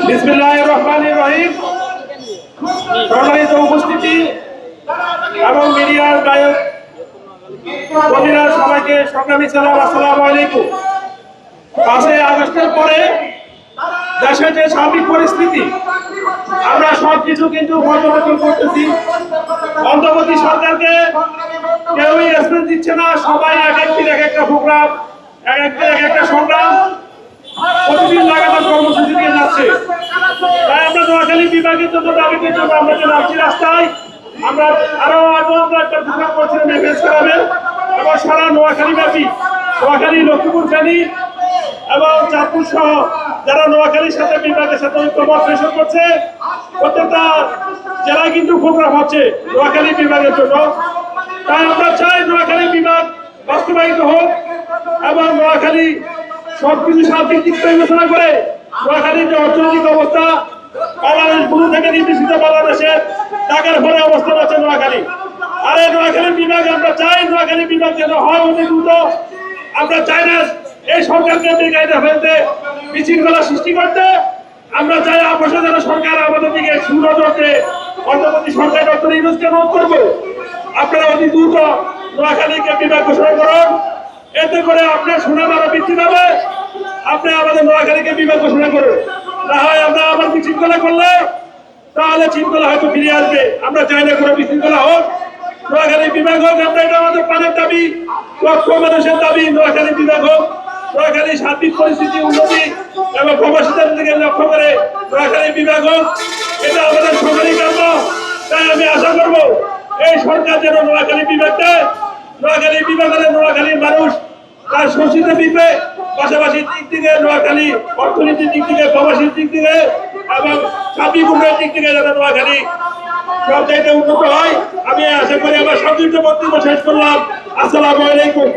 বিসমিল্লাহির রহমানির রহিম। সম্মানিত উপস্থিতি এবং মিডিয়ার গায়ক কর্মীরা সবাইকে সংগ্রামী সালাম, আসসালামু আলাইকুম। 5ই আগস্টের পরে দেশে যে সার্বিক পরিস্থিতি, আমরা সবকিছু কিন্তু পর্যবেক্ষণ করতেছি। অন্তর্বর্তী সরকারকে কেউই রেসপন্স দিচ্ছে না। সবাই এক একটা প্রোগ্রাম, এক একটা সংগ্রাম, প্রতিদিন লাগাতার কর্মসূচি দিয়ে যাচ্ছে। তাই আমরা নোয়াখালী বিভাগের জন্য দাবির জন্য আমরা যে নামছি রাস্তায়, আমরা আরো আমরা একটা প্রোগ্রাম করছিলাম এফএস ক্লাবে এবং সারা নোয়াখালী ব্যাপী, নোয়াখালী, লক্ষ্মীপুর, ফেনী এবং চাঁদপুর সহ যারা নোয়াখালীর সাথে বিভাগের সাথে ঐক্যমত পেশ করছে, প্রত্যেকটা জেলায় কিন্তু প্রোগ্রাম হচ্ছে নোয়াখালী বিভাগের জন্য। তাই আমরা চাই নোয়াখালী বিভাগ বাস্তবায়িত হোক এবং নোয়াখালী সবকিছু সার্বিক দিক বিবেচনা করে নোয়াখালীর যে অর্থনৈতিক অবস্থা, বাংলাদেশ পুরো থেকে নির্দেশিত বাংলাদেশের টাকার ঘরে অবস্থান আছে নোয়াখালী। আর এই নোয়াখালী বিভাগ আমরা চাই, নোয়াখালী বিভাগ যেন হয় অতি দ্রুত। আমরা চাই না এই সরকারকে বেকায়দা ফেলতে, বিশৃঙ্খলা সৃষ্টি করতে। আমরা চাই অবশ্য যেন সরকার আমাদের দিকে সুনজর দেয়। অন্তর্বর্তী সরকার ডক্টর ইউনূসকে অনুরোধ করবো, আপনারা অতি দ্রুত নোয়াখালীকে বিভাগ ঘোষণা করুন। এতে করে আপনার সুনাম আরো বৃদ্ধি পাবে। আপনি আমাদের নোয়াখালীকে বিভাগ ঘোষণা করুন। না হয় আমরা আবার বিশৃঙ্খলা করলে তাহলে শৃঙ্খলা হয়তো ফিরে আসবে। আমরা চাই না কোনো বিশৃঙ্খলা হোক, নোয়াখালী বিভাগ হোক। আমরা এটা আমাদের প্রাণের দাবি, লক্ষ মানুষের দাবি, নোয়াখালী বিভাগ হোক। নোয়াখালী সার্বিক পরিস্থিতি উন্নতি এবং প্রবাসীদের দিকে লক্ষ্য করে নোয়াখালী বিভাগ হোক, এটা আমাদের সকলের কাম্য। তাই আমি আশা করব এই সরকার যেন নোয়াখালী বিভাগটা, নোয়াখালী বিভাগের নোয়াখালীর মানুষ তার শোষিত দিবে, পাশাপাশি দিক থেকে নোয়াখালী অর্থনীতির দিক থেকে, প্রবাসীর দিক থেকে এবং সার্বিক উন্নয়নের দিক থেকে যাতে নোয়াখালী সব চাইতে উন্নত হয়। আমি আশা করি আমার সংযুক্ত বক্তব্য শেষ করলাম। আসসালামু আলাইকুম।